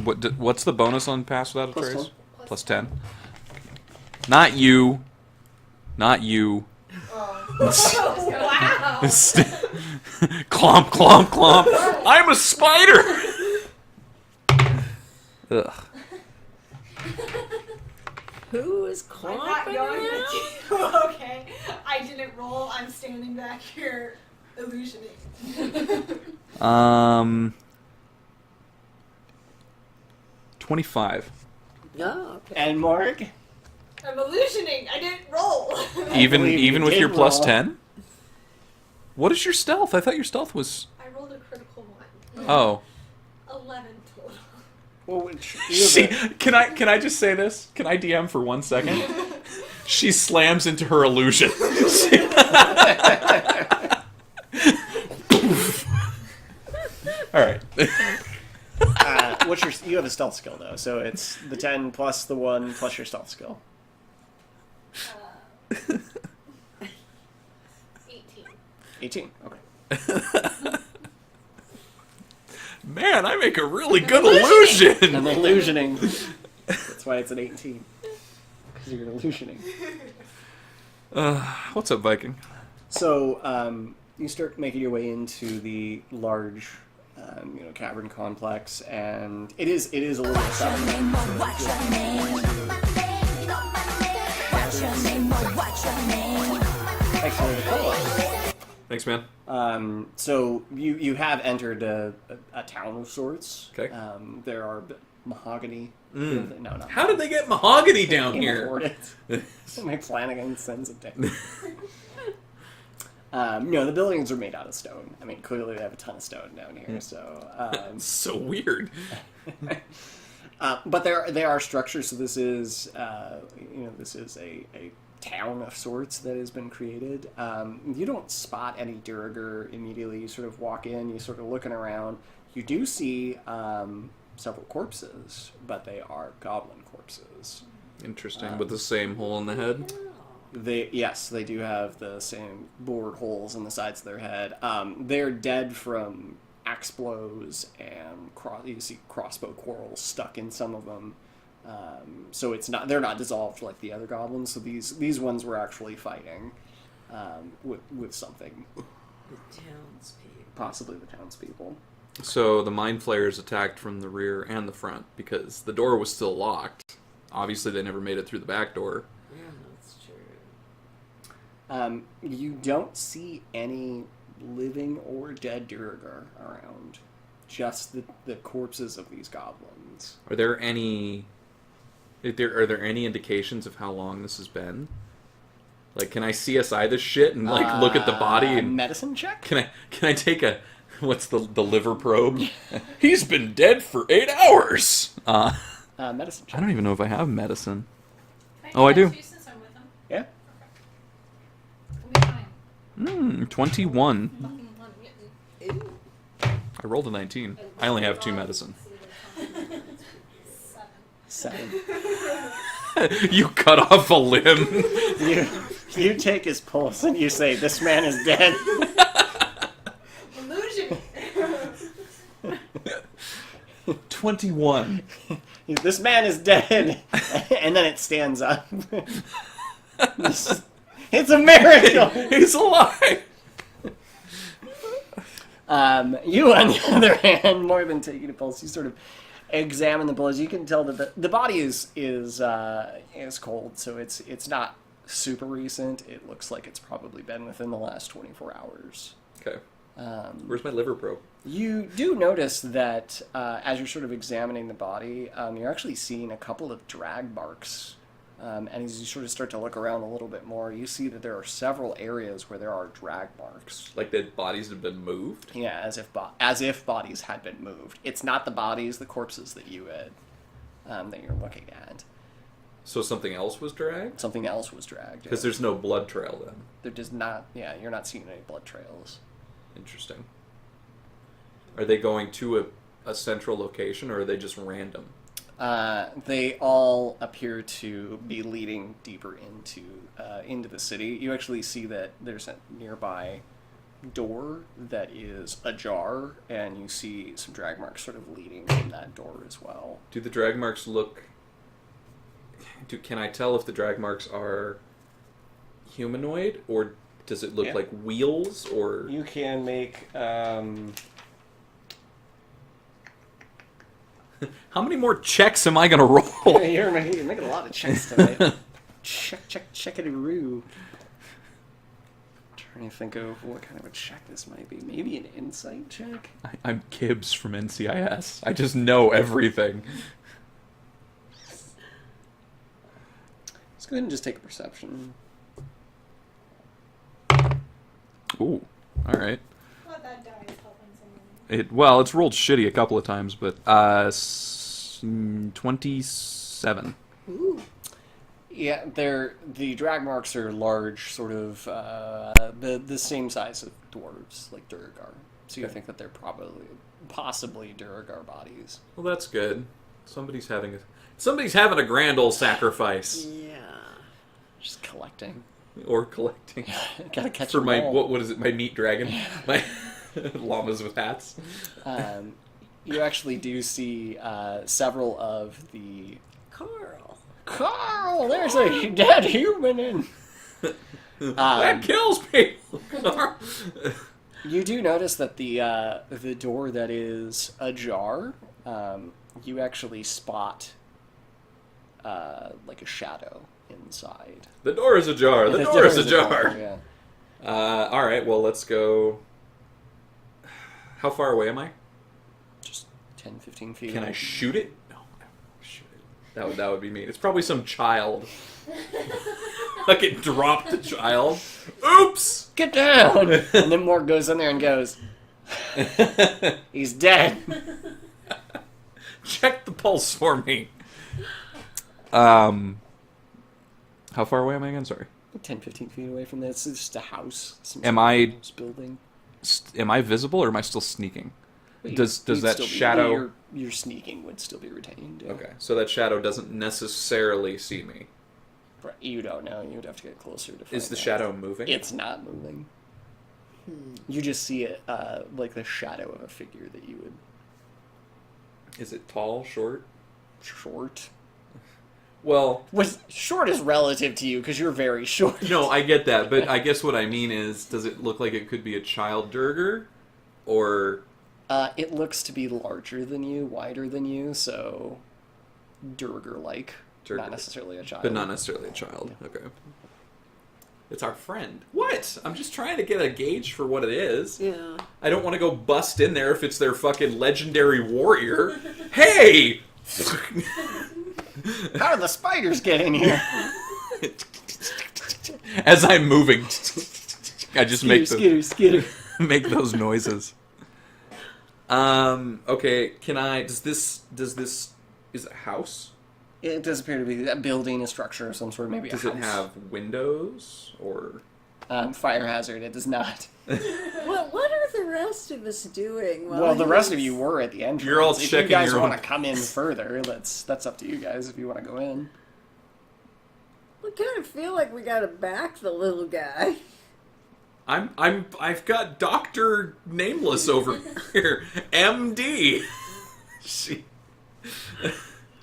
What's the bonus on Pass Without a Plus Trace? 10. Plus 10. Not you. Not you. Oh. Wow. Clomp, clomp, clomp. I'm a spider! Ugh. Who is I'm not clomping going now? with you. Okay. I didn't roll. I'm standing back here illusioning. 25. Oh, okay. And Morg? I'm illusioning. I didn't roll. Even with did your plus roll. 10? What is your stealth? I thought your stealth was... I rolled a critical one. Oh. 11 total. Well, She, can I just say this? Can I DM for 1 second? She slams into her illusion. Alright. you have a stealth skill though, so it's the 10 plus the 1 plus your stealth skill. 18. 18. Okay. Man, I make a really good illusion! I'm illusioning. That's why it's an 18. Because you're illusioning. What's up, Viking? So, you start making your way into the large, cavern complex, and it is a little exciting. Actually, Thanks, man. so you have entered a town of sorts. Okay. There are mahogany. Mm. No, not How did they get mahogany down Can't here? afford it. Mike Flanagan sends it down. No, the buildings are made out of stone. I mean, clearly they have a ton of stone down here. So, So weird. but there are structures. So this is, this is a town of sorts that has been created. You don't spot any Durger immediately. You sort of walk in. You sort of looking around. You do see several corpses, but they are goblin corpses. Interesting, with the same hole in the head. They do have the same bored holes in the sides of their head. They're dead from axe blows, and you see crossbow quarrels stuck in some of them. So they're not dissolved like the other goblins. So these ones were actually fighting with something, The townspeople. possibly the townspeople. So the Mind Flayers attacked from the rear and the front because the door was still locked. Obviously, they never made it through the back door. Yeah, that's true. You don't see any living or dead Durgar around. Just the corpses of these goblins. Are there any indications of how long this has been? Like, can I CSI this shit and look at the body and medicine check? Can I take a what's the liver probe? He's been dead for 8 hours. Medicine check. I don't even know if I have medicine. Can Oh, I do. test you since I'm with them? Yeah. We'll be fine. 21. Fucking one. Ooh. I rolled a 19. I only have 2 medicine. 7. You cut off a limb. You take his pulse and you say, "This man is dead." Illusion. 21. This man is dead, and then it stands up. It's a miracle. He's alive. You, on the other hand, more than taking a pulse, you sort of examine the blows. You can tell that the body is cold, so it's not super recent. It looks like it's probably been within the last 24 hours. Okay. Where's my liver probe? You do notice that as you're sort of examining the body, you're actually seeing a couple of drag marks. And as you sort of start to look around a little bit more, you see that there are several areas where there are drag marks. Like the bodies have been moved? Yeah, as if bodies had been moved. It's not the bodies, the corpses that you had, that you're looking at. So something else was dragged? Something else was dragged. Because there's no blood trail then. There does not. Yeah, you're not seeing any blood trails. Interesting. Are they going to a central location, or are they just random? They all appear to be leading deeper into the city. You actually see that there's a nearby door that is ajar, and you see some drag marks sort of leading from that door as well. Do the drag marks look... Can I tell if the drag marks are humanoid, or does it look like wheels, or... You can make... How many more checks am I going to roll? You're making a lot of checks tonight. Check-a-roo. Trying to think of what kind of a check this might be. Maybe an insight check? I'm Gibbs from NCIS. I just know everything. Let's go ahead and just take a perception. Ooh, all right. Not that die is helping someone. Well, it's rolled shitty a couple of times, but 27. Ooh. Yeah, the drag marks are large, sort of the same size of dwarves, like Duragar. So you think that they're possibly Duragar bodies. Well, that's good. Somebody's having a grand old sacrifice, Yeah. Just collecting. or collecting Gotta catch for them my all. what is it? My meat dragon, my llamas with hats. You actually do see several of the... Carl, there's a dead human in. That kills people. You do notice that the door that is ajar, you actually spot like a shadow inside. The door is ajar. The door is ajar. Yeah. All right. Well, let's go. How far away am I? Just 10, 15 feet. Can I away. shoot it? No, I don't shoot it. That would be mean. It's probably some child. Like it dropped a child. Oops! Get down! And then Mort goes in there and goes, he's dead. Check the pulse for me. How far away am I again? Sorry. 10, 15 feet away from this. It's just a house. Am I- house building? Am I visible or am I still sneaking? Does You'd that still be- shadow... your sneaking would still be retained. Yeah. Okay, so that shadow doesn't necessarily see me. Right, you don't know. You'd have to get closer to find Is the out. shadow moving? It's not moving. You just see it like the shadow of a figure that you would... Is it tall, short? Short? Well... Short is relative to you because you're very short. No, I get that, but I guess what I mean is, does it look like it could be a child Durger? Or... It looks to be larger than you, wider than you, so Durger-like. Durger. Not necessarily a child. But not necessarily a child. Okay. It's our friend. What? I'm just trying to get a gauge for what it is. Yeah. I don't want to go bust in there if it's their fucking legendary warrior. Hey! How did the spiders get in here? As I'm moving, I just Skitter. make those noises. Okay, can I... Does this... Is it a house? It does appear to be a building, a structure of some sort, maybe Does a it house. have windows? Or... Fire hazard, it does not. Well, what are the rest of us doing? Well, the rest of you were at the entrance. You're all if checking you guys your want own- to come in further, that's up to you guys if you want to go in. We kind of feel like we gotta back the little guy. I've got Dr. Nameless over here. MD.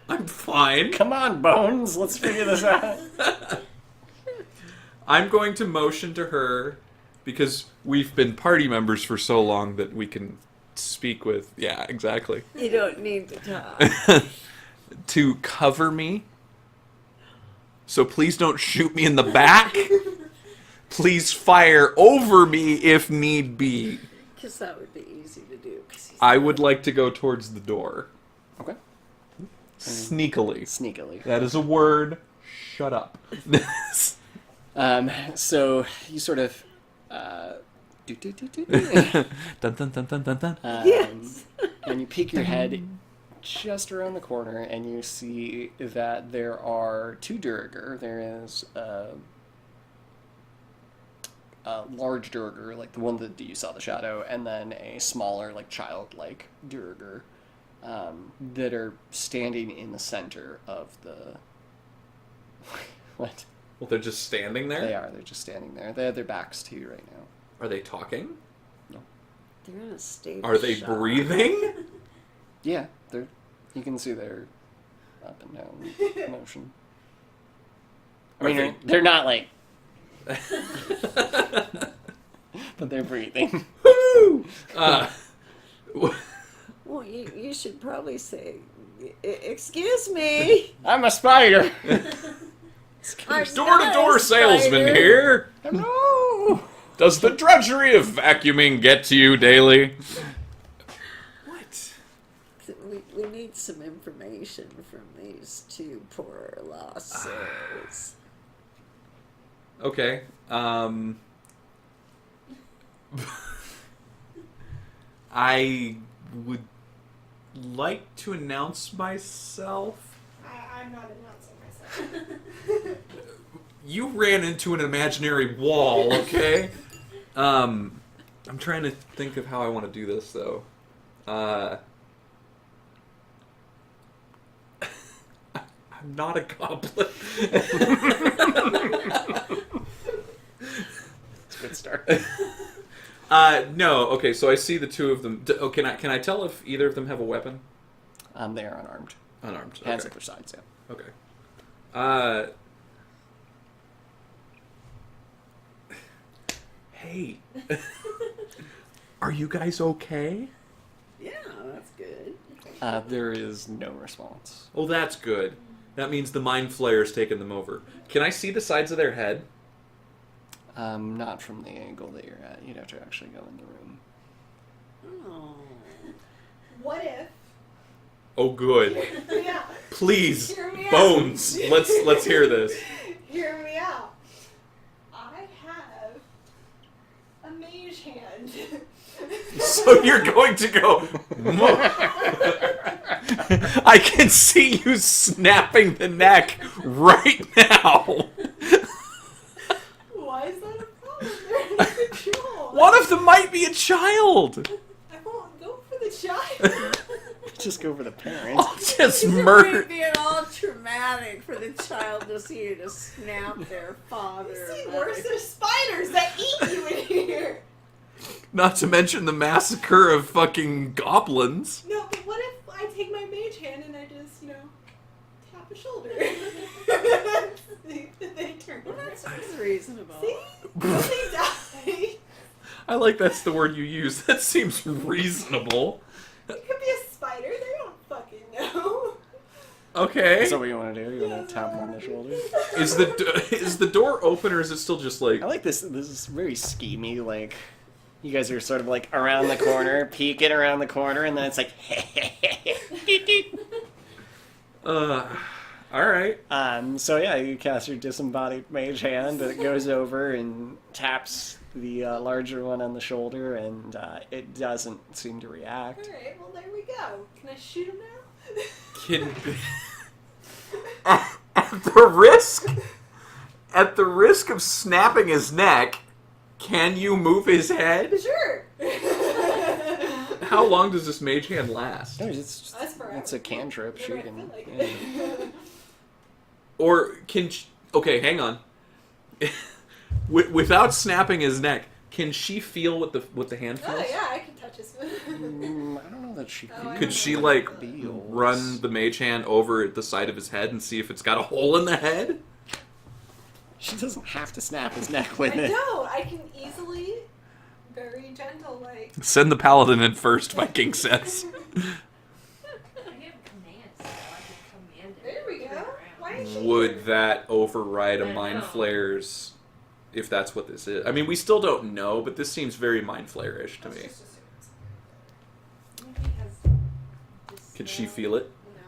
I'm fine. Come on, Bones, let's figure this out. I'm going to motion to her because we've been party members for so long that we can speak with... Yeah, exactly. You don't need to talk. To cover me. So please don't shoot me in the back. Please fire over me if need be. Because that would be easy to do. 'Cause he's I would like to go towards the door. Okay. Sneakily. Sneakily. That is a word. Shut up. So you sort of... Dun, dun, dun, dun, dun, dun. Yes. And you peek your head just around the corner, and you see that there are two Durger. There is a large Durger, like the one that you saw the shadow, and then a smaller, like childlike Durger, that are standing in the center of the... What? Well, they're just standing there? They are. They're just standing there. They have their backs to you right now. Are they talking? They're in a state Are of they shock. breathing? Yeah, you can see they're up and down motion. I mean, Okay. they're not like, but they're breathing. Woo! Well, you should probably say, "Excuse me, I'm a spider. I'm door-to-door not a salesman spider." here. Hello. Does the drudgery of vacuuming get to you daily? What? We need some information from these two poor lost souls. Okay. I would like to announce myself. I'm not announcing myself. You ran into an imaginary wall, okay? I'm trying to think of how I want to do this, though. I'm not a goblin. It's a good start. No. Okay, so I see the two of them. Oh, can I tell if either of them have a weapon? They are unarmed. Unarmed. Hands Okay. at their sides, yeah. Okay. Hey. Are you guys okay? Yeah, that's good. There is no response. Oh, that's good. That means the mind flayer's taken them over. Can I see the sides of their head? Not from the angle that you're at. You'd have to actually go in the room. Oh. What if? Oh, good. Yeah. Please, Hear me out. Bones. Let's hear this. Hear me out. I have a mage hand. So you're going to go. I can see you snapping the neck right now. Why is that a problem? They're under control. One of them might be a child. I won't go for the child. Just go for the parents. I'll just It murder. would be all traumatic for the child to see you to snap their father. You see or worse, mother. there's spiders that eat you in here. Not to mention the massacre of fucking goblins. No, but what if I take my mage hand and I just, tap a shoulder? they turn Well, over. that sounds reasonable. See? Will they die? I like that's the word you use. That seems reasonable. It could be a spider. They don't fucking know. Okay. Is that what you want to do? You want to tap them on the shoulder? Is the door open or is it still just like? I like this. This is very schemy. Like, you guys are sort of like around the corner, peeking around the corner, and then it's like, All right. So yeah, you cast your disembodied mage hand, and it goes over and taps the larger one on the shoulder, and it doesn't seem to react. Alright, well, there we go. Can I shoot him now? Can at the risk of snapping his neck, can you move his head? Sure. How long does this mage hand last? No, it's That's forever. a cantrip. She Whenever I can. feel like Yeah. it. Or okay, hang on. Without snapping his neck, can she feel what the hand feels? Oh, yeah, I can touch his I don't know that she Oh, I Could she know. like Feels. run the mage hand over the side of his head and see if it's got a hole in the head? She doesn't have to snap his neck with I it. don't. I can easily, very gentle, like. Send the paladin in first, Viking says. I have commands, so I can command it. There we go. Why is she Would here? that override a I mind know. flayer's? If that's what this is, I mean, we still don't know, but this seems very mind flayer-ish to Let's me. just assume it's- Maybe he has this Can she spell. feel it, No.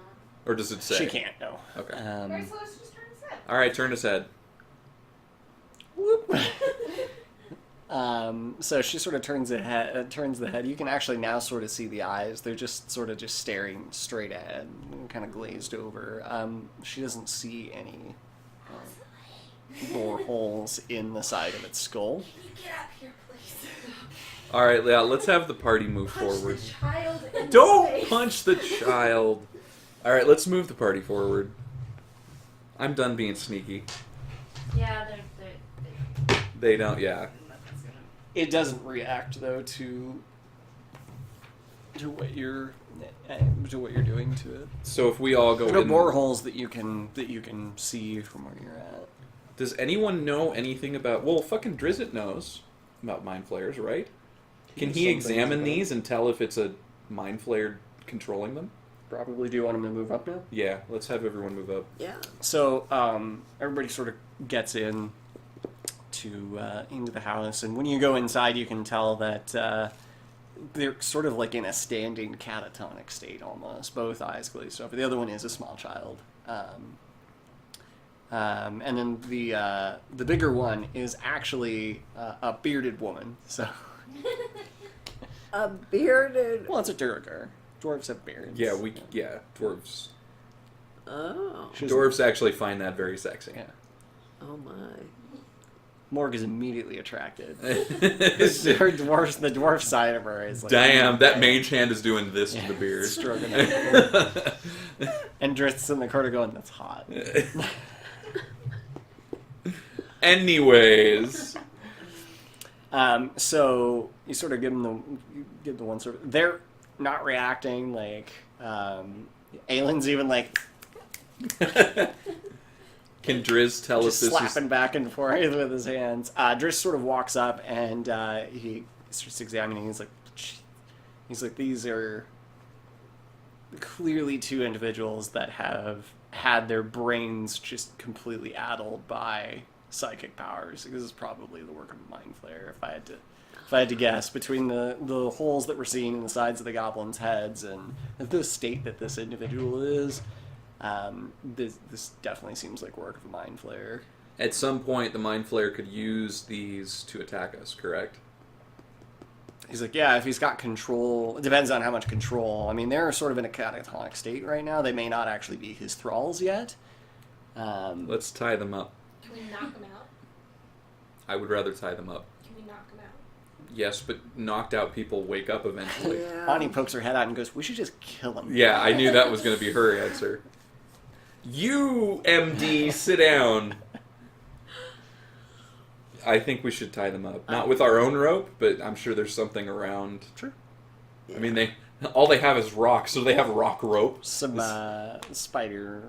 or does it say? She can't. No. Okay. Alright, so let's just turn his head. All right, turn his head. Whoop. So she sort of turns the head. You can actually now sort of see the eyes. They're just sort of just staring straight ahead, kind of glazed over. She doesn't see any bore holes in the side of its skull. Can you get up here, please? All right, yeah, let's have the party move Punch forward. the child in the Don't face. punch the child. All right, let's move the party forward. I'm done being sneaky. Yeah, they They don't. Yeah. nothing's gonna. It doesn't react though to what you're doing to it. So if we all go There are in, boreholes that you can see from where you're at. does anyone know anything about? Well, fucking Drizzt knows about mind flayers, right? Can knows he some examine things about these and tell if it's a mind flayer controlling them? Probably. Do you want him to move up now? Yeah, let's have everyone move up. Yeah. So everybody sort of gets in to into the house, and when you go inside, you can tell that they're sort of like in a standing catatonic state almost. Both eyes glazed over. The other one is a small child, and then the bigger one is actually a bearded woman. So, A bearded. well, it's a Durgar. Dwarves have beards. Yeah, dwarves. Oh. Dwarves actually find that very sexy. Yeah. Oh my. Morg is immediately attracted. Her the dwarf side of her is like, Damn, that mage hand is doing this to the beard. stroking it. And Drizzt's in the corner going, "That's hot." Anyways, So you sort of give the one sort of. They're not reacting. Like Aylin's even like can Drizzt tell just if this slapping is? back and forth with his hands. Drizzt sort of walks up and he starts examining. He's like, these are clearly two individuals that have had their brains just completely addled by psychic powers. This is probably the work of a mind flayer, if I had to guess, between the holes that we're seeing in the sides of the goblins' heads and the state that this individual is. This definitely seems like work of a mind flayer. At some point, the mind flayer could use these to attack us. Correct? He's like, yeah, if he's got control, it depends on how much control. I mean, they're sort of in a catatonic state right now. They may not actually be his thralls yet. Let's tie them up. Can we knock them out? I would rather tie them up. Can we knock them out? Yes, but knocked out people wake up eventually. Yeah. Ani pokes her head out and goes, "We should just kill him." Yeah, I knew that was going to be her answer. You, MD, sit down. I think we should tie them up. Not with our own rope, but I'm sure there's something around. Sure. I mean, all they have is rocks, so they have rock rope. Some spider.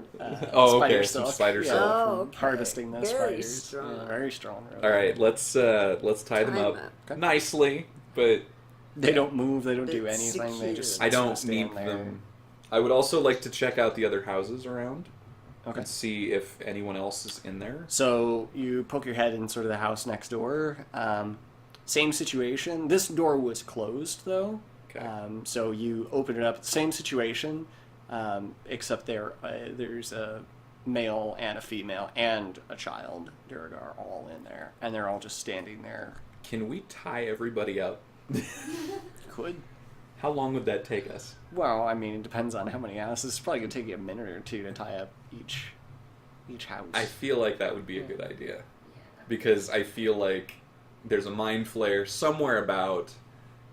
Oh, spider okay, some silk. spider Yeah, silk. Oh, from okay. harvesting those Very spiders. strong. Yeah, very strong. Rope. All right, let's tie them Tie up them up. nicely, but They don't move. They don't do It's anything. They secure. just. I don't stand need there. them. I would also like to check out the other houses around Okay. and see if anyone else is in there. So you poke your head in sort of the house next door. Same situation. This door was closed though. Okay. So you open it up. Same situation, except there's a male and a female and a child. Durgar all in there, and they're all just standing there. Can we tie everybody up? Could. How long would that take us? Well, I mean, it depends on how many houses. It's probably gonna take you a minute or two to tie up each house. I feel like that would be a good idea. Yeah. Because I feel like there's a mind flayer somewhere about,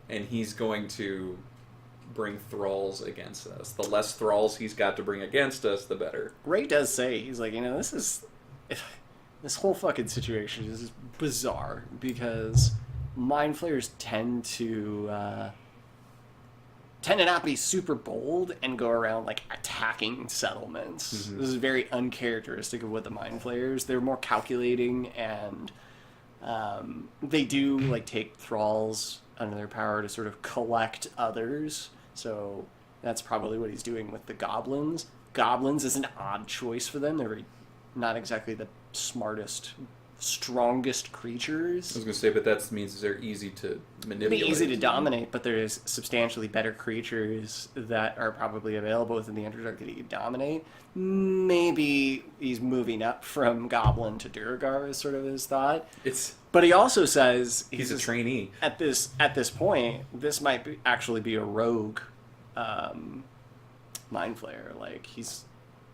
and he's going to bring thralls against us. The less thralls he's got to bring against us, the better. Ray does say, he's like, this whole fucking situation is bizarre because mind flayers tend to not be super bold and go around like attacking settlements. Mhm. This is very uncharacteristic of what the mind flayers. They're more calculating and they do like take thralls under their power to sort of collect others. So that's probably what he's doing with the goblins. Goblins is an odd choice for them. They're not exactly the smartest, strongest creatures. I was going to say, but that means they're easy to It'd manipulate. be easy to dominate, but there's substantially better creatures that are probably available within the Underdark that he could dominate. Maybe he's moving up from Goblin to Durgar is sort of his thought. But he also says He's a trainee. At this point, this might actually be a rogue mind flayer. Like he's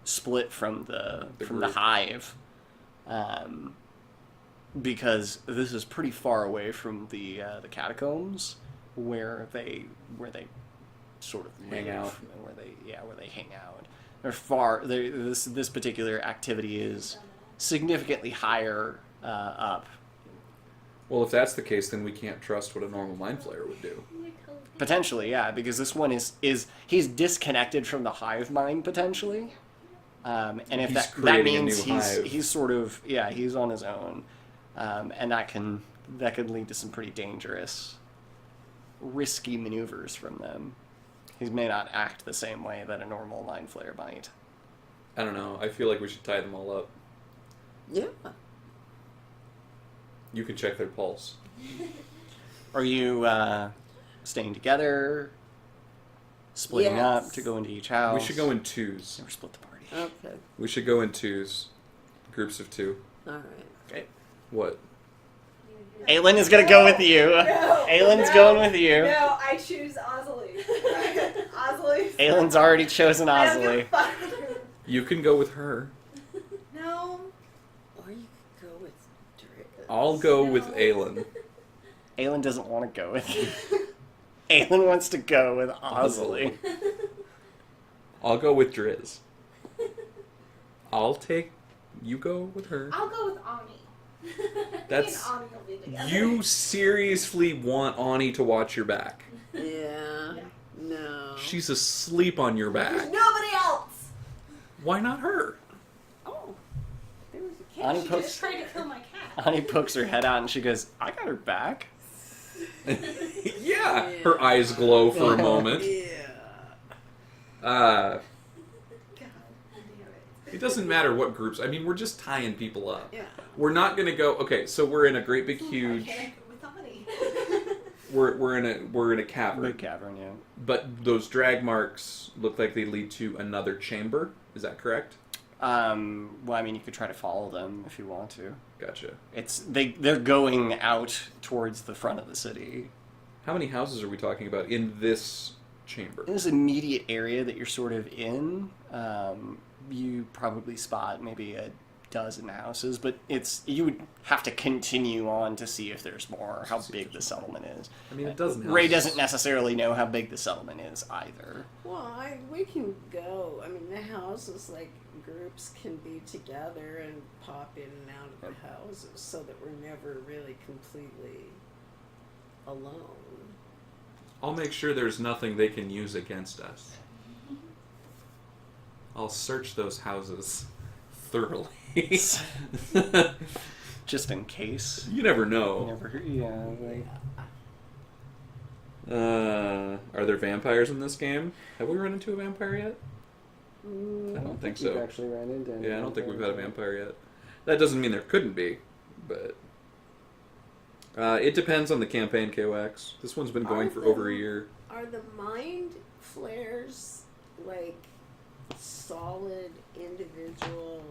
split from the group. hive. Because this is pretty far away from the catacombs where they sort of Hang live, out. and where they hang out. They're far. This particular activity is significantly higher up. Well, if that's the case, then we can't trust what a normal mind flayer would do. Potentially, yeah, because this one is he's disconnected from the hive mind potentially, and if He's that creating a means new hive. he's sort of he's on his own, and that could lead to some pretty dangerous, risky maneuvers from them. He may not act the same way that a normal mind flayer might. I don't know. I feel like we should tie them all up. Yeah. You can check their pulse. Are you staying together, splitting up to go into each house? We should go in twos. Never split the party. Okay. We should go in twos. Groups of two. All right. Okay. What? Aelin is gonna go with you. No, Aelin's no, going with you. No, I choose Ozzy. Ozzy. Aelin's already chosen I don't give a Ozzy. fuck. You can go with her. No. Or you could go with Druid. I'll go with No. Aelin. Aelin doesn't want to go with you. Aelin wants to go with Ozzy. I'll go with Driz. You go with her. I'll go with Ani. That's- Me and Ani will be together. You seriously want Ani to watch your back? Yeah. No. She's asleep on your back. Nobody else. Why not her? Oh. There was a cat. Ani She pokes, just tried to kill my cat. Ani pokes her head out and she goes, I got her back. Yeah. Her eyes glow for a moment. Yeah. God damn it. It doesn't matter what groups. I mean, we're just tying people up. Yeah. We're not gonna go. Okay, so we're in a great big Why huge. can't I go with Ani? We're in a cavern. Big cavern, yeah. But those drag marks look like they lead to another chamber. Is that correct? Well, I mean, you could try to follow them if you want to. Gotcha. They're going out towards the front of the city. How many houses are we talking about in this chamber? In this immediate area that you're sort of in, you probably spot maybe a dozen houses, but you would have to continue on to see if there's more, how big the settlement is. I mean, a dozen Ray houses. doesn't necessarily know how big the settlement is either. Well, we can go. I mean, the houses, like, groups can be together and pop in and out of the houses so that we're never really completely alone. I'll make sure there's nothing they can use against us. I'll search those houses thoroughly. Just in case. You never know. Are there vampires in this game? Have we run into a vampire yet? I don't think so. You've actually ran into any Yeah, I don't think we've had a vampires. vampire yet. That doesn't mean there couldn't be, but it depends on the campaign, KOX. This one's been going for over a year. Are the mind flares, like, solid individual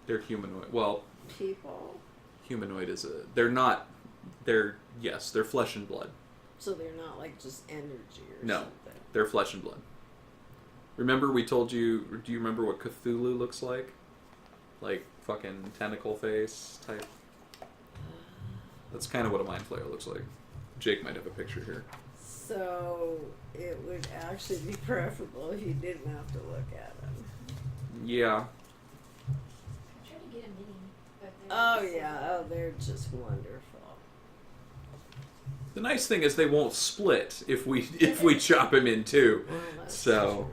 They're humanoid. Well, people? humanoid is a. They're not. They're yes. They're flesh and blood. So they're not, like, just energy or No. something? They're flesh and blood. Remember we told you. Do you remember what Cthulhu looks like? Like fucking tentacle face type. That's kind of what a mind flayer looks like. Jake might have a picture here. So it would actually be preferable if you didn't have to look at them. Yeah. I tried to get a mini, but they're Oh just yeah, oh they're just wonderful. The nice thing is they won't split if we chop him in two. Well, that's So- true.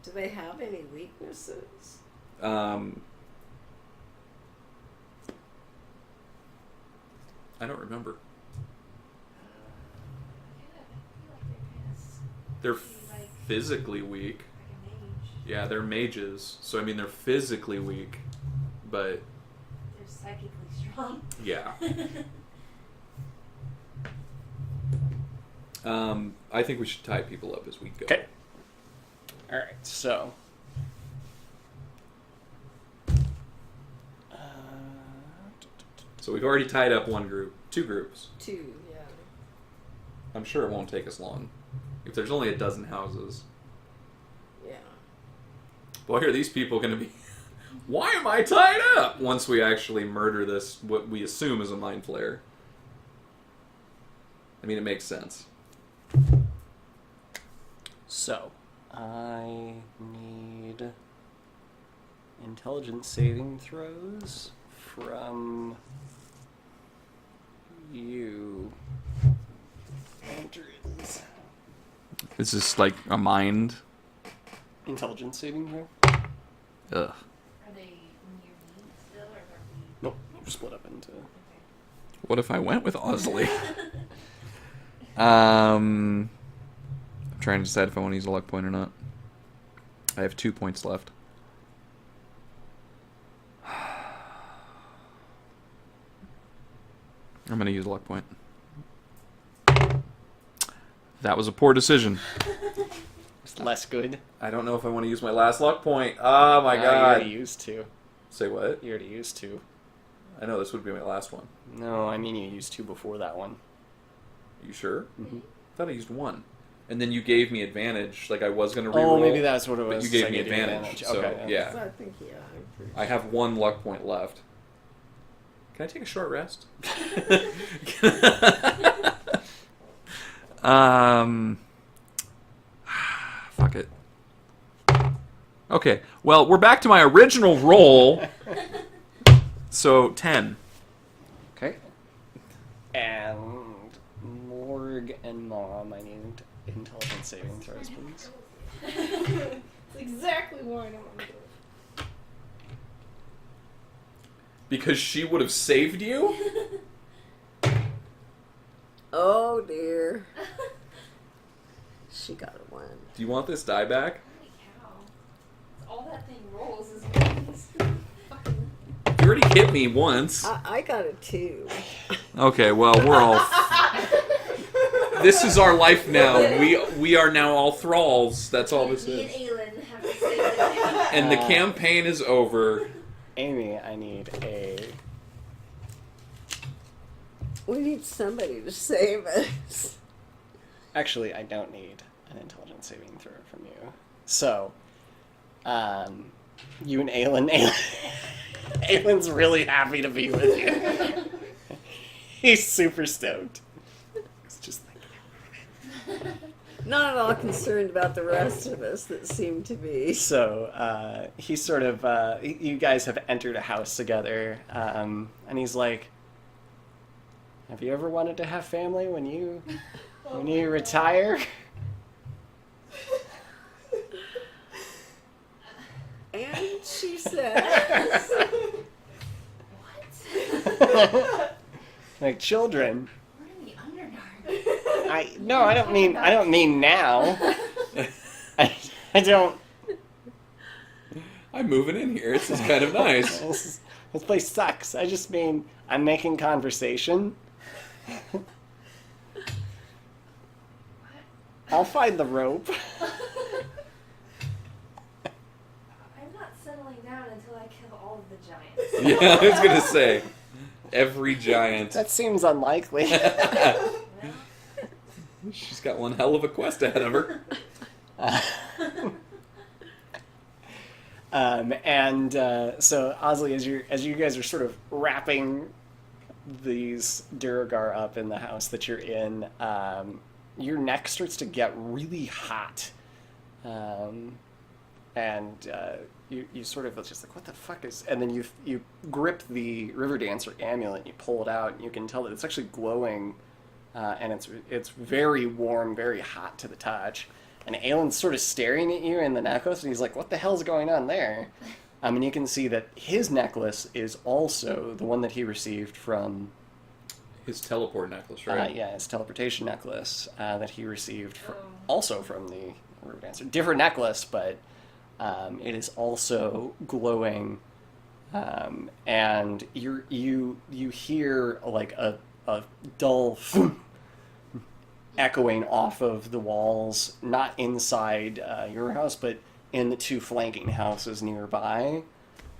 Do they have any weaknesses? I don't remember. they're They're like physically weak. a mage. Yeah, they're mages. So I mean, they're physically weak, but They're psychically strong. yeah. I think we should tie people up as we go. Okay. Alright, so. So we've already tied up one group, two groups. Two, yeah. I'm sure it won't take us long. If there's only a dozen houses. Yeah. Boy, are these people going to be... Why am I tied up? Once we actually murder this, what we assume is a mind flayer. I mean, it makes sense. So, I need intelligence saving throws from you. Andrews. Is this like a mind? Intelligence saving throw? Ugh. Are they near me still, or are we? Nope. Split up into. What if I went with Osley? I'm trying to decide if I want to use a luck point or not. I have 2 points left. I'm going to use a luck point. That was a poor decision. It's less good. I don't know if I want to use my last luck point. Oh my You god. already used 2. Say what? You already used 2. I know this would be my last one. No, I mean you used 2 before that one. You sure? Mm-hmm. I thought I used 1. And then you gave me advantage. Like I was going to reroll. Oh, maybe that's what it was. But you gave I me gave you advantage. So, Okay, yeah. So I think, yeah, I'm pretty I have 1 luck point left. Can I take a short rest? Fuck it. Okay, well, we're back to my original roll. So, 10. Okay. And Morg and Mom, I need intelligence saving throws, please. That's exactly why I don't want to do it. Because she would have saved you? Oh dear. She got a 1. Do you want this die back? Holy cow. All that thing rolls is wins. Fucking. You already hit me once. I got a 2. Okay, well, we're all... This is our life now. We are now all thralls. That's all this Me and is. Aelin have to save it. And the campaign is over. Amy, I need a... We need somebody to save us. Actually, I don't need an intelligence saving throw from you. So, you and Aelin... Aelin's really happy to be with you. He's super stoked. It's just like... Not at all concerned about the rest of us that seem to be. So, he's sort of... you guys have entered a house together, and he's like... Have you ever wanted to have family when you retire? And she says, What? Like children. We're in the Underdark. I don't mean now. I don't. I'm moving in here. This is kind of nice. This place sucks. I just mean I'm making conversation. I'll find the rope. I'm not settling down until I kill all of the giants. Yeah, I was going to say. Every giant. That seems unlikely. She's got one hell of a quest ahead of her. So Osley, as you guys are sort of wrapping these Duragar up in the house that you're in, your neck starts to get really hot, you sort of just like, what the fuck is? And then you grip the River Dancer amulet, and you pull it out, and you can tell that it's actually glowing, and it's very warm, very hot to the touch. And Aelin's sort of staring at you in the necklace, and he's like, what the hell's going on there? And you can see that his necklace is also the one that he received from... His teleport necklace, right? yeah, his teleportation necklace that he received also from the River Dancer. Different necklace, but it is also glowing. And you hear like a dull echoing off of the walls, not inside your house, but in the 2 flanking houses nearby.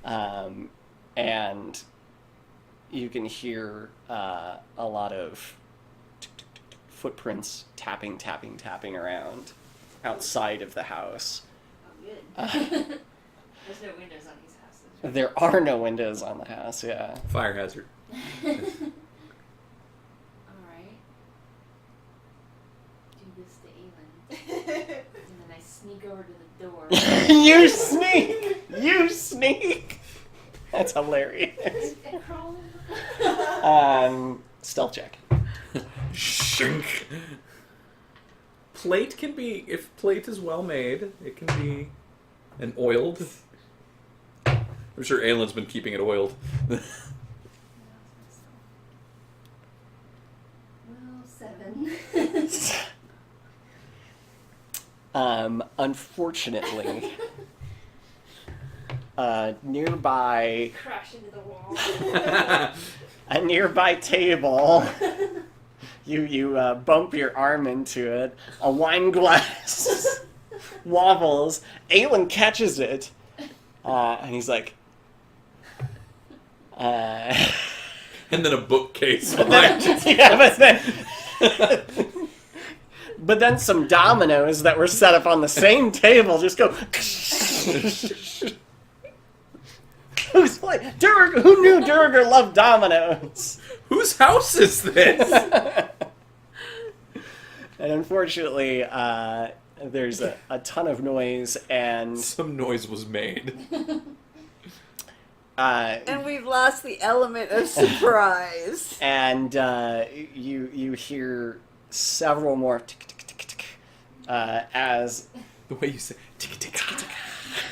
And you can hear a lot of footprints tapping around outside of the house. Oh, good. There's no windows on these houses. Right? There are no windows on the house, yeah. Fire hazard. Alright. Do this to Aelin. And then I sneak over to the door. You sneak! That's hilarious. And crawl. Stealth check. Shink. plate can be, if plate is well made, it can be an oiled. I'm sure Aylin's been keeping it oiled. Well, 7. Unfortunately, nearby, Crash into the wall. a nearby table, you bump your arm into it. A wine glass wobbles. Aelin catches it, and he's like, And then a bookcase but behind then, you. yeah, but then some dominoes that were set up on the same table just go. Who's like Durg? Who knew Durger loved dominoes? Whose house is this? And unfortunately, there's a ton of noise, and Some noise was made. And we've lost the element of surprise. and you hear several more tick tick tick tick as The way you say tick tick tick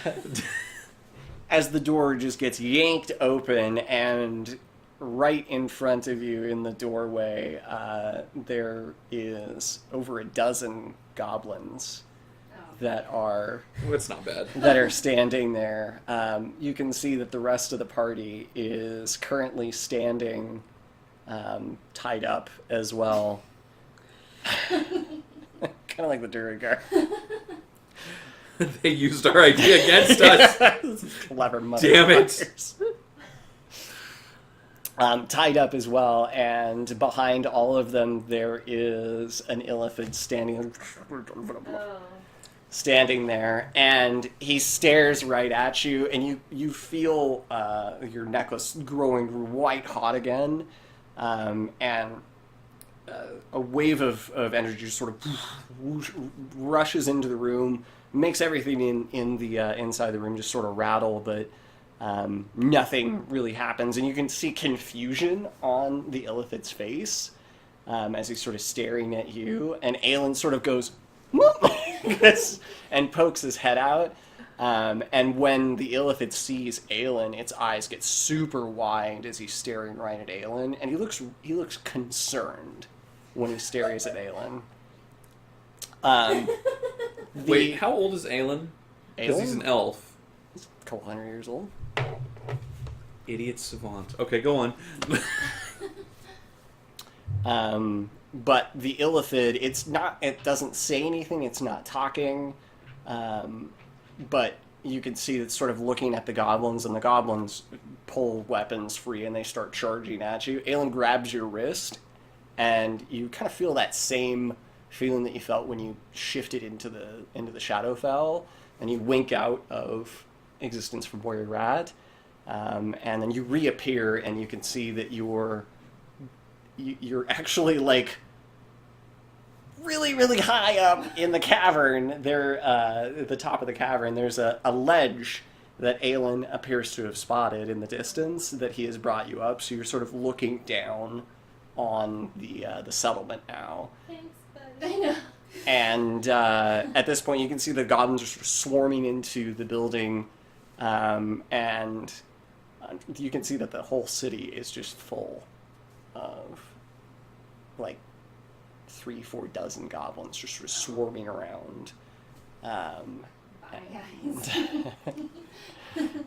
tick. as the door just gets yanked open, and right in front of you in the doorway, there is over a dozen goblins that are Well, that's not bad. standing there. You can see that the rest of the party is currently standing, tied up as well. Kind of like the Duragar. They used our idea against us. Clever Damn it. motherfuckers. Tied up as well, and behind all of them there is an illithid standing there, and he stares right at you, and you feel your necklace growing white hot again, and a wave of energy just sort of rushes into the room, makes everything in the inside the room just sort of rattle, but nothing really happens, and you can see confusion on the illithid's face as he's sort of staring at you, and Aelin sort of goes and pokes his head out, and when the illithid sees Aelin, its eyes get super wide as he's staring right at Aelin, and he looks concerned when he stares at Aelin. Wait, how old is Aelin? Because he's an elf. He's a couple hundred years old. Idiot savant. Okay, go on. But the illithid, it doesn't say anything, it's not talking, but you can see it's sort of looking at the goblins, and the goblins pull weapons free and they start charging at you. Aelin grabs your wrist, and you kind of feel that same feeling that you felt when you shifted into the Shadowfell, and you wink out of existence from where you're at, and then you reappear, and you can see that you're actually like really, really high up in the cavern. There, at the top of the cavern, there's a ledge that Aelin appears to have spotted in the distance that he has brought you up. So you're sort of looking down on the settlement now. Thanks, bud. I know. And at this point, you can see the goblins are sort of swarming into the building, and you can see that the whole city is just full of like 3-4 dozen goblins just sort of swarming around. Bye, guys.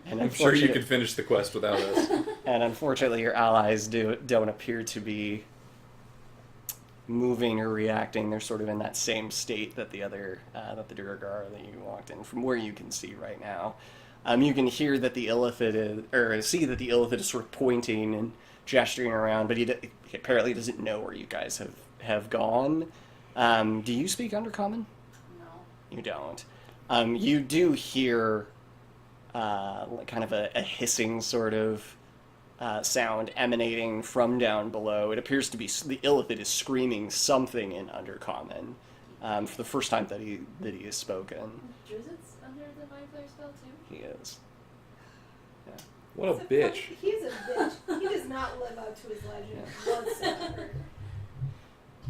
And I'm sure you could finish the quest without us. And unfortunately, your allies don't appear to be moving or reacting. They're sort of in that same state that the other that the Durgar that you walked in from where you can see right now. You can hear that the illithid see that the illithid is sort of pointing and gesturing around, but he apparently doesn't know where you guys have gone. Do you speak Undercommon? No. You don't. You do hear like kind of a hissing sort of sound emanating from down below. It appears to be the illithid is screaming something in Undercommon for the first time that he has spoken. Druid's under the Mind Flare spell too? He is. What a bitch. He's a bitch. He does not live up to his legend whatsoever.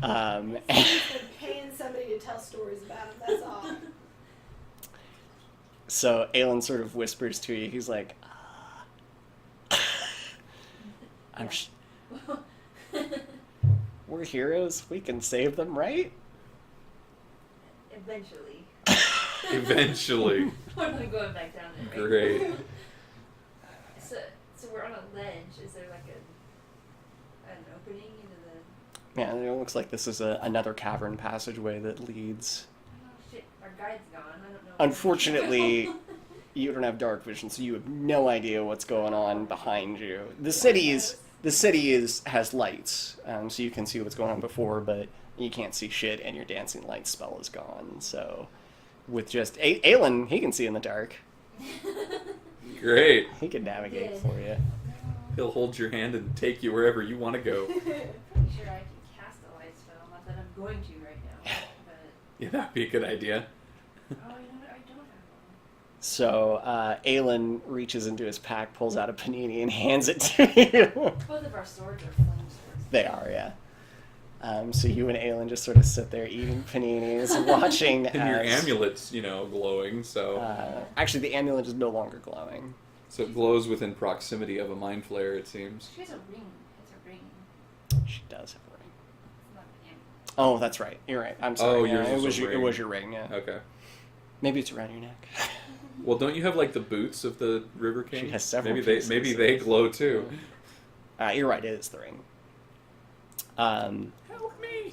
He's been paying somebody to tell stories about him, that's all. So Aelin sort of whispers to you. He's like, we're heroes. We can save them, right? Eventually. Eventually. We're not going back down there. Right? Great. So we're on a ledge. Is there like an opening into the? Yeah, it looks like this is another cavern passageway that leads. Oh shit! Our guide's gone. I don't know. Unfortunately, you don't have dark vision, so you have no idea what's going on behind you. The city has lights, so you can see what's going on before, but you can't see shit, and your dancing light spell is gone. So, with just Aelin, he can see in the dark. Great. He can navigate Yeah. for you. He'll hold your hand and take you wherever you want to go. Pretty sure I can cast a light spell. Not that I'm going to right now, but Yeah, that'd be a good idea. oh, you know what? I don't have one. So, Aelin reaches into his pack, pulls out a panini, and hands it to you. Both of our swords are flame swords. They are, yeah. So you and Aelin just sort of sit there eating paninis, watching And your as... amulet's, glowing, so... Actually, the amulet is no longer glowing. So it glows within proximity of a mind flare, it seems. She has a ring. It's a ring. She does have a ring. It's not an amulet. Oh, that's right. You're right. I'm sorry. Oh, Yeah, yours it is was a your, it ring. was your ring, yeah. Okay. Maybe it's around your neck. Well, don't you have, the boots of the River King? She has several Maybe pieces. maybe they glow, too. You're right. It is the ring. Help me!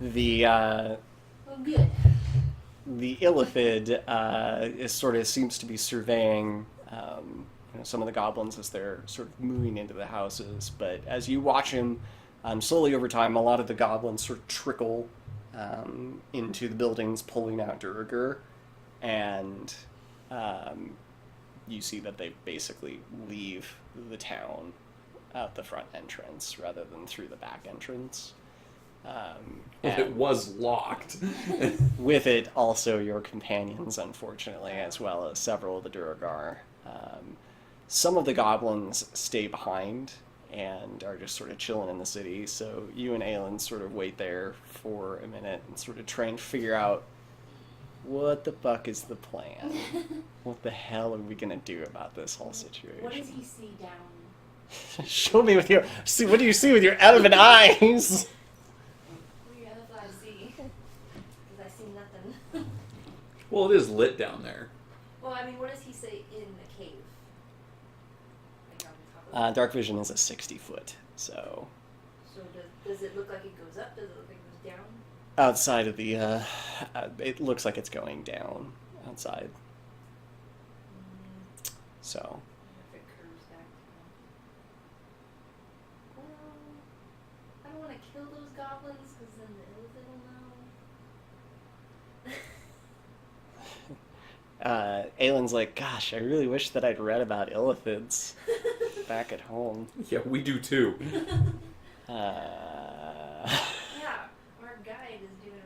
The Oh, good. the Illithid seems to be surveying some of the goblins as they're sort of moving into the houses. But as you watch him, slowly over time, a lot of the goblins sort of trickle into the buildings, pulling out Durgar, and you see that they basically leave the town out the front entrance rather than through the back entrance. It And was locked. with it, also your companions, unfortunately, as well as several of the Durgar. Some of the goblins stay behind and are just sort of chilling in the city, so you and Aelin sort of wait there for a minute and sort of try and figure out what the fuck is the plan? What the hell are we gonna do about this whole situation? What does he see down? Show me with your... See, what do you see with your elven eyes? What do you have I see? Because I see nothing. Well, it is lit down there. Well, I mean, what does he say in the cave? Like on top of Dark vision is a 60-foot, so... So does it look like it goes up? Does it look like it goes down? Outside of the, it looks like it's going down outside. So, If it curves back. Well, I don't want to kill those goblins because then the Illithid will know. Aelin's like, gosh, I really wish that I'd read about Illithids back at home. Yeah, we do too. Yeah, our guide is doing a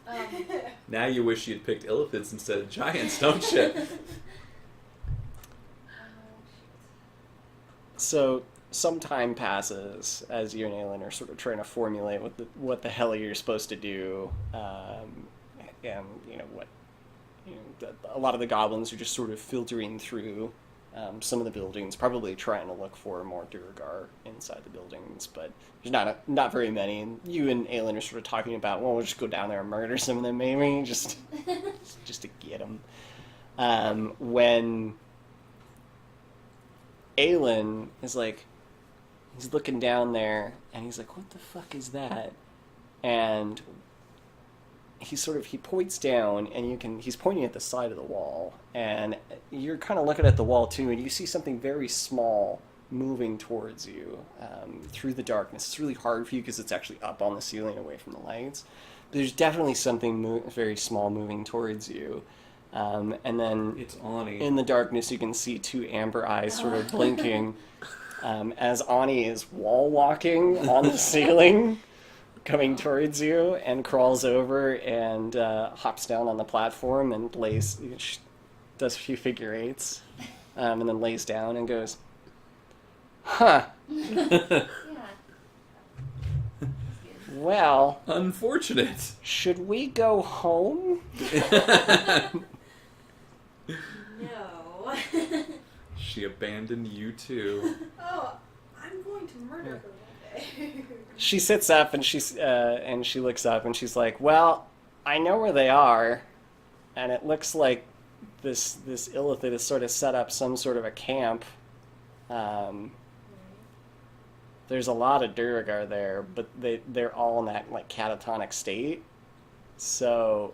really good job. Now you wish you'd picked Illithids instead of giants, don't you? So, some time passes as you and Aelin are sort of trying to formulate what the hell you're supposed to do, and a lot of the goblins are just sort of filtering through some of the buildings, probably trying to look for more Durgar inside the buildings, but there's not very many. And you and Aelin are sort of talking about, well, we'll just go down there and murder some of them, maybe, just to get them. When Aelin is like, he's looking down there, and he's like, what the fuck is that? And he points down, and he's pointing at the side of the wall, and you're kind of looking at the wall too, and you see something very small moving towards you through the darkness. It's really hard for you because it's actually up on the ceiling away from the lights. But there's definitely something very small moving towards you. And then It's Ani. in the darkness, you can see two amber eyes sort of blinking as Ani is wall walking on the ceiling, coming towards you, and crawls over and hops down on the platform and does a few figure eights, and then lays down and goes, huh. Yeah. Well, Unfortunate. should we go home? No. She abandoned you too. Oh, I'm going to murder her one day. She sits up and she looks up and she's like, "Well, I know where they are, and it looks like this illithid has sort of set up some sort of a camp. There's a lot of Duragar there, but they're all in that like catatonic state. So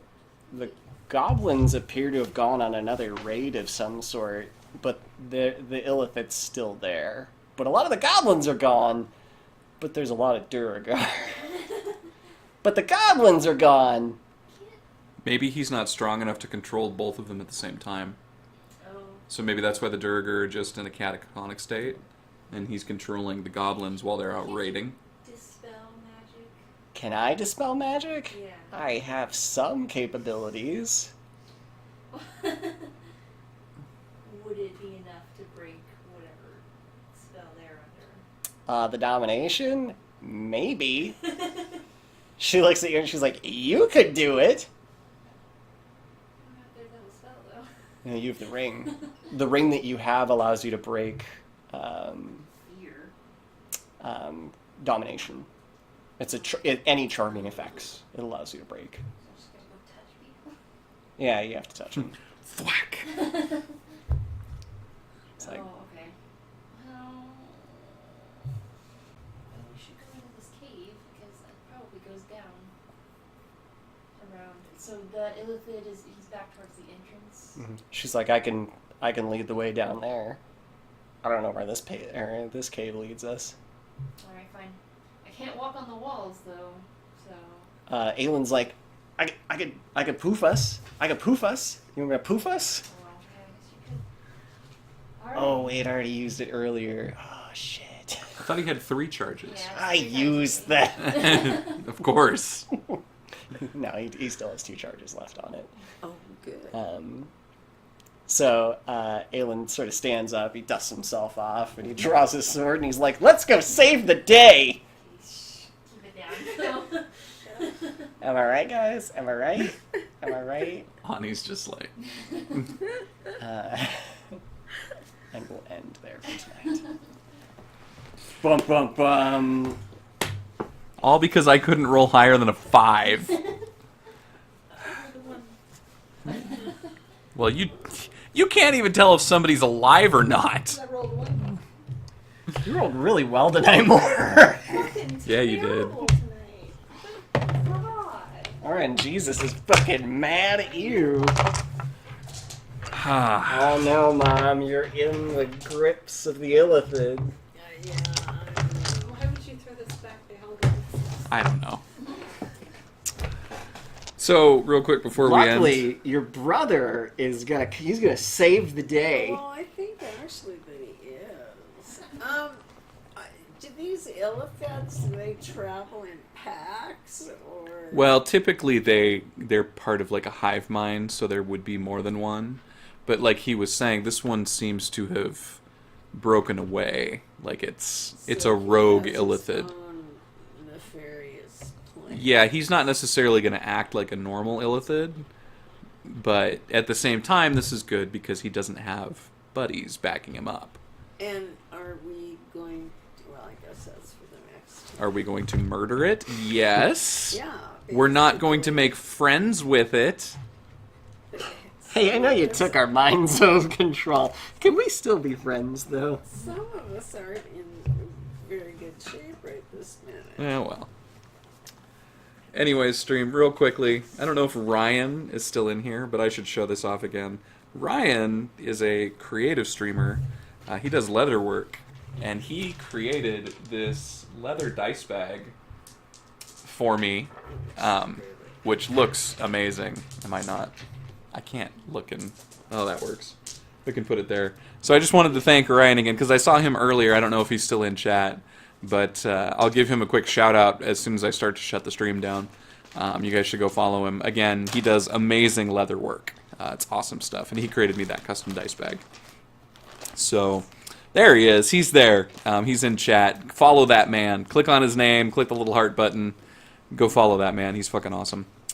the goblins appear to have gone on another raid of some sort, but the illithid's still there. But a lot of the goblins are gone, but there's a lot of Duragar. But the goblins are gone." Maybe he's not strong enough to control both of them at the same time. Oh. So maybe that's why the Durgar are just in a catatonic state, and he's controlling the goblins while they're out raiding. Dispel magic. Can I dispel magic? Yeah. I have some capabilities. Would it be enough to break whatever spell they're under? The domination? Maybe. She looks at you and she's like, "You could do it." I don't have their double spell though. You know, you have the ring. The ring that you have allows you to break Fear. domination. It's any charming effects. It allows you to break. So I'm just gonna go touch people. Yeah, you have to touch them. Thwack! It's like, Oh, okay. Well, we should go into this cave because that probably goes down around. So the illithid he's back towards the entrance. she's like, I can lead the way down there. I don't know where this cave leads us. All right, fine. I can't walk on the walls though, so. Aylin's like, I could poof us. I could poof us. You want me to poof us? Well, yeah, I guess you could. All right. Oh wait, I already used it earlier. Oh shit. I thought he had 3 charges. Yeah, I it's used that. Of course. No, he still has 2 charges left on it. Oh, good. So Aelin sort of stands up, he dusts himself off, and he draws his sword, and he's like, "Let's go save the day!" Keep it down. Am I right, guys? Am I right? Am I right? Ani's just like, And we'll end there for tonight. Bum, bum, bum. all because I couldn't roll higher than a 5. Well, you can't even tell if somebody's alive or not. I rolled 1. You rolled really well tonight, Moore. Yeah, you did. Terrible tonight. God. Alright, Jesus is fucking mad at you. Ah, Oh no, Mom, you're in the grips of the illithid. Yeah, Why would you throw this back the hell? I don't know. So, real quick before we end. Luckily, your brother is he's gonna save the day. well, I think actually that he is. Do these elephants, do they travel in packs or? Well, typically they're part of like a hive mind, so there would be more than one. But like he was saying, this one seems to have broken away. Like it's So a rogue he has his illithid. own nefarious plan. Yeah, he's not necessarily going to act like a normal illithid, but at the same time, this is good because he doesn't have buddies backing him up. And are we going? Well, I guess that's for the next. Are we going to murder it? Yes. Yeah. We're not going to make friends with it. Hey, I know you took our minds out of control. Can we still be friends, though? Some of us aren't in very good shape right this minute. Yeah, well. Anyways, stream, real quickly. I don't know if Ryan is still in here, but I should show this off again. Ryan is a creative streamer. He does leather work, and he created this leather dice bag for me, which looks amazing. Am I not? I can't look in. Oh, that works. We can put it there. So I just wanted to thank Ryan again, because I saw him earlier. I don't know if he's still in chat, but I'll give him a quick shout out as soon as I start to shut the stream down. You guys should go follow him. Again, he does amazing leather work. It's awesome stuff, and he created me that custom dice bag. So there he is. He's there. He's in chat. Follow that man. Click on his name. Click the little heart button. Go follow that man. He's fucking awesome.